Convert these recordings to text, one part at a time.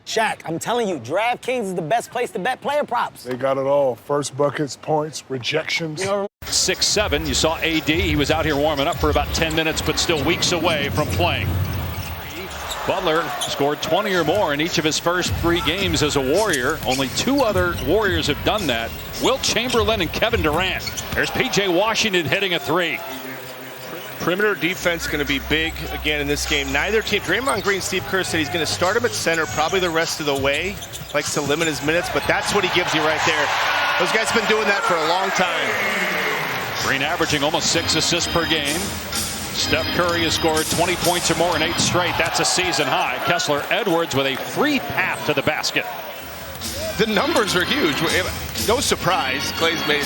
Shaq, I'm telling you, DraftKings is the best place to bet player props. They got it all. First buckets, points, rejections. 6-7. You saw AD. He was out here warming up for about 10 minutes, but still weeks away from playing. Butler scored 20 or more in each of his first 3 games as a Warrior. Only 2 other Warriors have done that. Wilt Chamberlain and Kevin Durant. There's P.J. Washington hitting a 3. Perimeter defense going to be big again in this game. Neither team, Draymond Green, Steve Kerr said he's going to start him at center probably the rest of the way. Likes to limit his minutes, but that's what he gives you right there. Those guys have been doing that for a long time. Green averaging almost 6 assists per game. Steph Curry has scored 20 points or more in 8 straight. That's a season high. Kessler Edwards with a free path to the basket. The numbers are huge. No surprise, Clay's made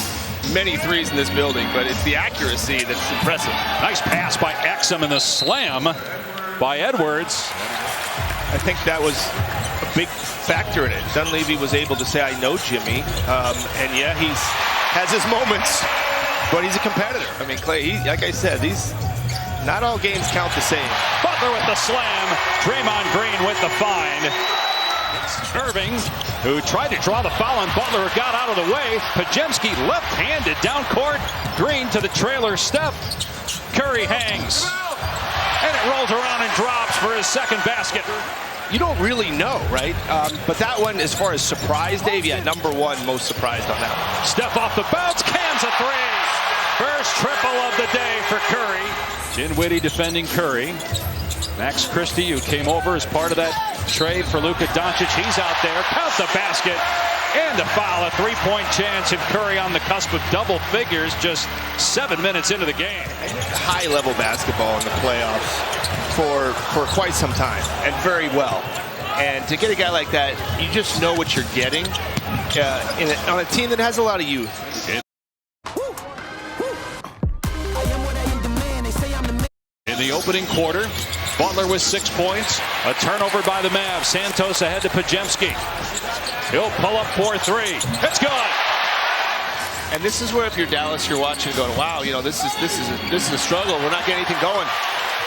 many threes in this building, but it's the accuracy that's impressive. Nice pass by Exum and the slam by Edwards. I think that was a big factor in it. Dunleavy was able to say, I know Jimmy. And yeah, he's has his moments, but he's a competitor. I mean, Clay, like I said, not all games count the same. Butler with the slam. Draymond Green with the find. Irving, who tried to draw the foul on Butler, got out of the way. Pajemski left-handed down court. Green to the trailer. Steph. Curry hangs. And it rolls around and drops for his second basket. You don't really know, right? But that one, as far as surprise, Dave, yeah, number 1 most surprised on that one. Steph off the bounce, cans a 3. First triple of the day for Curry. Dinwiddie defending Curry. Max Christie, who came over as part of that trade for Luka Doncic. He's out there. Count the basket. And the foul. A 3-point chance. And Curry on the cusp of double figures just 7 minutes into the game. High-level basketball in the playoffs for quite some time, and very well. And to get a guy like that, you just know what you're getting on a team that has a lot of youth. In the opening quarter, Butler with 6 points. A turnover by the Mavs. Santos ahead to Pajemski. He'll pull up 4-3. It's good. And this is where, if you're Dallas, you're watching going, wow, you know, this is a struggle. We're not getting anything going.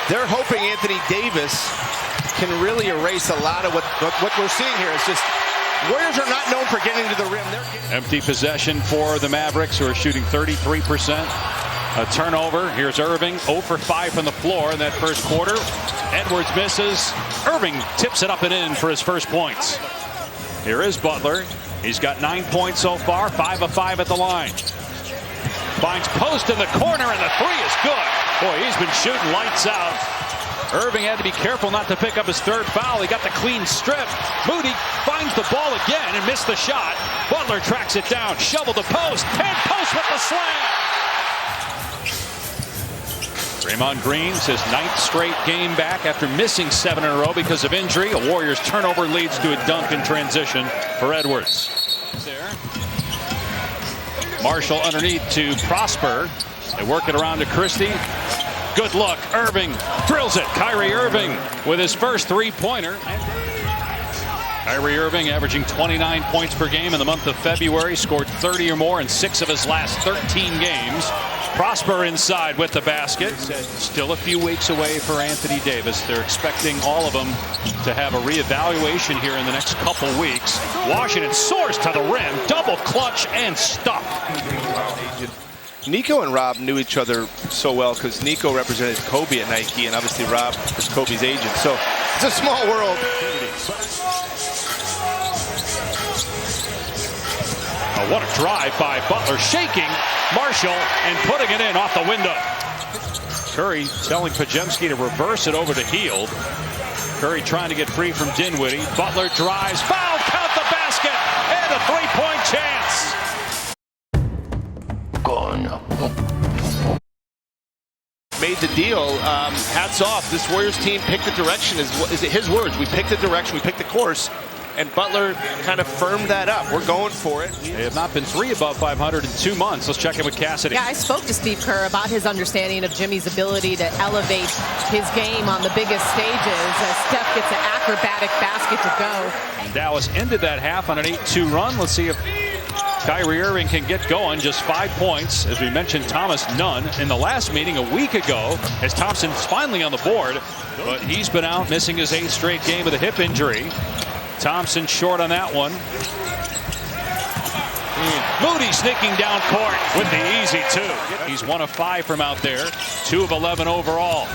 They're hoping Anthony Davis can really erase a lot of what we're seeing here. It's just Warriors are not known for getting to the rim. Empty possession for the Mavericks, who are shooting 33%. A turnover. Here's Irving, 0 for 5 from the floor in that first quarter. Edwards misses. Irving tips it up and in for his first points. Here is Butler. He's got 9 points so far, 5 of 5 at the line. Finds post in the corner, and the 3 is good. Boy, he's been shooting lights out. Irving had to be careful not to pick up his 3rd foul. He got the clean strip. Moody finds the ball again and missed the shot. Butler tracks it down, shovel the post, and post with the slam. Draymond Green's his 9th straight game back after missing 7 in a row because of injury. A Warriors turnover leads to a dunk in transition for Edwards. There. Marshall underneath to Prosper. They work it around to Christie. Good look. Irving drills it. Kyrie Irving with his first 3-pointer. Kyrie Irving averaging 29 points per game in the month of February. Scored 30 or more in 6 of his last 13 games. Prosper inside with the basket. Still a few weeks away for Anthony Davis. They're expecting all of them to have a reevaluation here in the next couple weeks. Washington soars to the rim. Double clutch and stuff. Nico and Rob knew each other so well because Nico represented Kobe at Nike, and obviously Rob was Kobe's agent. So it's a small world. Oh, what a drive by Butler, shaking Marshall and putting it in off the window. Curry telling Pajemski to reverse it over to Hield. Curry trying to get free from Dinwiddie. Butler drives, foul, count the basket, and a 3-point chance. Made the deal. Hats off. This Warriors team picked the direction. Is it his words? We picked the direction. We picked the course. And Butler kind of firmed that up. We're going for it. They have not been 3 above 500 in 2 months. Let's check in with Cassidy. Yeah, I spoke to Steve Kerr about his understanding of Jimmy's ability to elevate his game on the biggest stages as Steph gets an acrobatic basket to go. And Dallas ended that half on an 8-2 run. Let's see if Kyrie Irving can get going. Just 5 points. As we mentioned, Thomas none in the last meeting a week ago, as Thompson's finally on the board. But he's been out, missing his 8th straight game with a hip injury. Thompson short on that one. Moody sneaking down court with the easy 2. He's 1 of 5 from out there, 2 of 11 overall.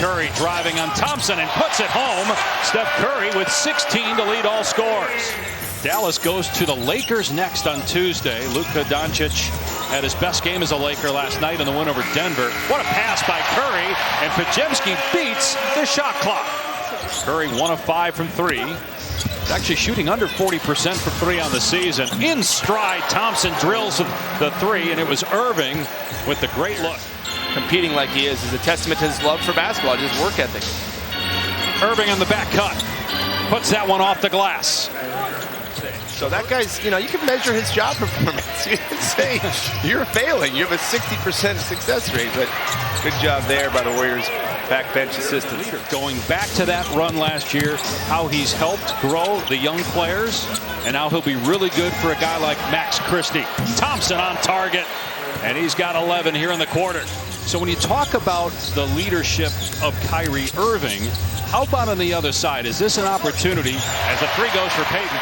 Curry driving on Thompson and puts it home. Steph Curry with 16 to lead all scores. Dallas goes to the Lakers next on Tuesday. Luka Doncic had his best game as a Laker last night in the win over Denver. What a pass by Curry, and Podziemski beats the shot clock. Curry 1 of 5 from 3. He's actually shooting under 40% for 3 on the season. In stride, Thompson drills the 3, and it was Irving with the great look. Competing like he is a testament to his love for basketball, his work ethic. Irving on the back cut. Puts that one off the glass. So that guy's, you can measure his job performance. You can say you're failing. You have a 60% success rate, but good job there by the Warriors backbench assistants. Going back to that run last year, how he's helped grow the young players, and now he'll be really good for a guy like Max Christie. Thompson on target, and he's got 11 here in the quarter. So when you talk about the leadership of Kyrie Irving, how about on the other side? Is this an opportunity as the 3 goes for Payton?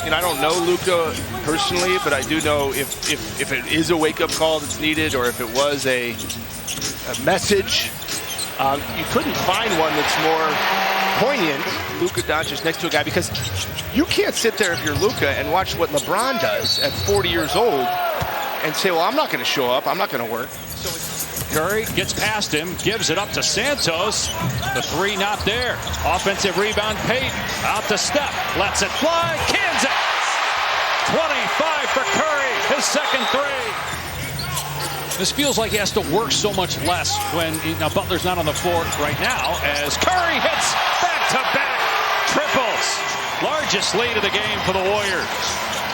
I don't know Luka personally, but I do know if it is a wake-up call that's needed, or if it was a message, you couldn't find one that's more poignant. Luka Doncic next to a guy, because you can't sit there if you're Luka and watch what LeBron does at 40 years old and say, well, I'm not going to show up, I'm not going to work. Curry gets past him, gives it up to Santos. The 3 not there. Offensive rebound, Payton. Out to Steph. Lets it fly. Cans it. 25 for Curry. His second 3. This feels like he has to work so much less when Butler's not on the floor right now, as Curry hits back-to-back triples. Largest lead of the game for the Warriors.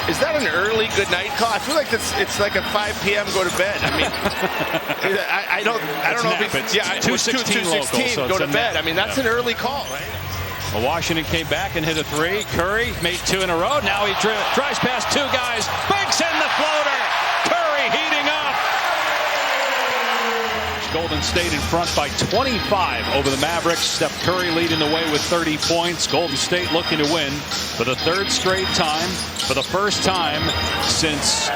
Is that an early good night call? I feel like it's like a 5 p.m. go to bed. I mean, I don't know if it's 2:16 local, so go to bed. I mean, that's an early call, right? Well, Washington came back and hit a 3. Curry made 2 in a row. Now he drives past 2 guys, banks in the floater. Curry heating up. Golden State in front by 25 over the Mavericks. Steph Curry leading the way with 30 points. Golden State looking to win for the 3rd straight time, for the first time since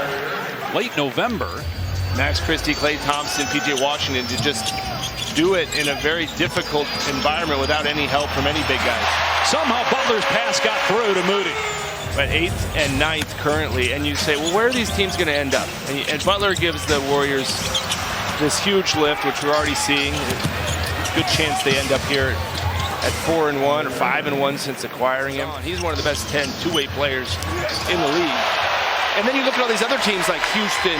late November. Max Christie, Klay Thompson, P.J. Washington to just do it in a very difficult environment without any help from any big guys. Somehow Butler's pass got through to Moody. At 8th and 9th currently, and you say, well, where are these teams going to end up? And Butler gives the Warriors this huge lift, which we're already seeing. Good chance they end up here at 4-1 or 5-1 since acquiring him. He's one of the best 10 two-way players in the league. And then you look at all these other teams like Houston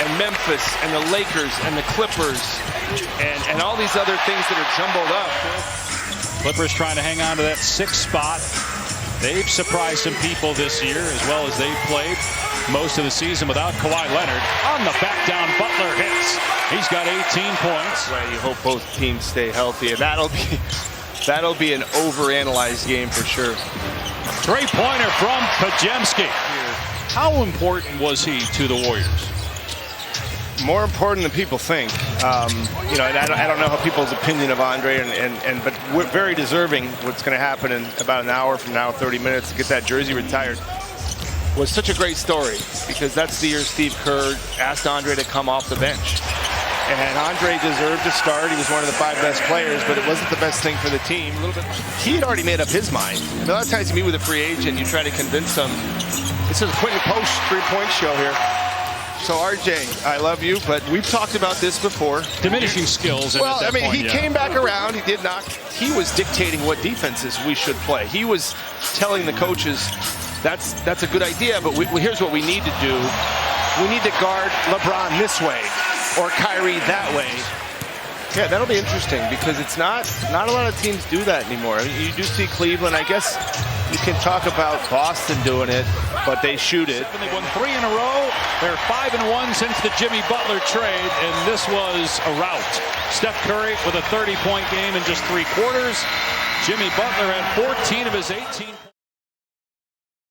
and Memphis and the Lakers and the Clippers and all these other things that are jumbled up. Clippers trying to hang on to that 6th spot. They've surprised some people this year, as well as they've played most of the season without Kawhi Leonard. On the back down, Butler hits. He's got 18 points. Well, you hope both teams stay healthy, and that'll be an overanalyzed game for sure. 3-pointer from Podziemski. How important was he to the Warriors? More important than people think. And I don't know how people's opinion of Andre, but we're very deserving. What's going to happen in about an hour from now, 30 minutes, to get that jersey retired, was such a great story, because that's the year Steve Kerr asked Andre to come off the bench. And Andre deserved to start. He was one of the 5 best players, but it wasn't the best thing for the team. He had already made up his mind. A lot of times you meet with a free agent, you try to convince them. This is a Quentin Post 3-point show here. So RJ, I love you, but we've talked about this before. Diminishing skills. Well, I mean, he came back around. He did not. He was dictating what defenses we should play. He was telling the coaches, that's a good idea, but here's what we need to do. We need to guard LeBron this way or Kyrie that way. Yeah, that'll be interesting, because it's not a lot of teams do that anymore. I mean, you do see Cleveland. I guess you can talk about Boston doing it, but they shoot it. They've won 3 in a row. They're 5-1 since the Jimmy Butler trade, and this was a rout. Steph Curry with a 30-point game in just 3 quarters. Jimmy Butler had 14 of his 18.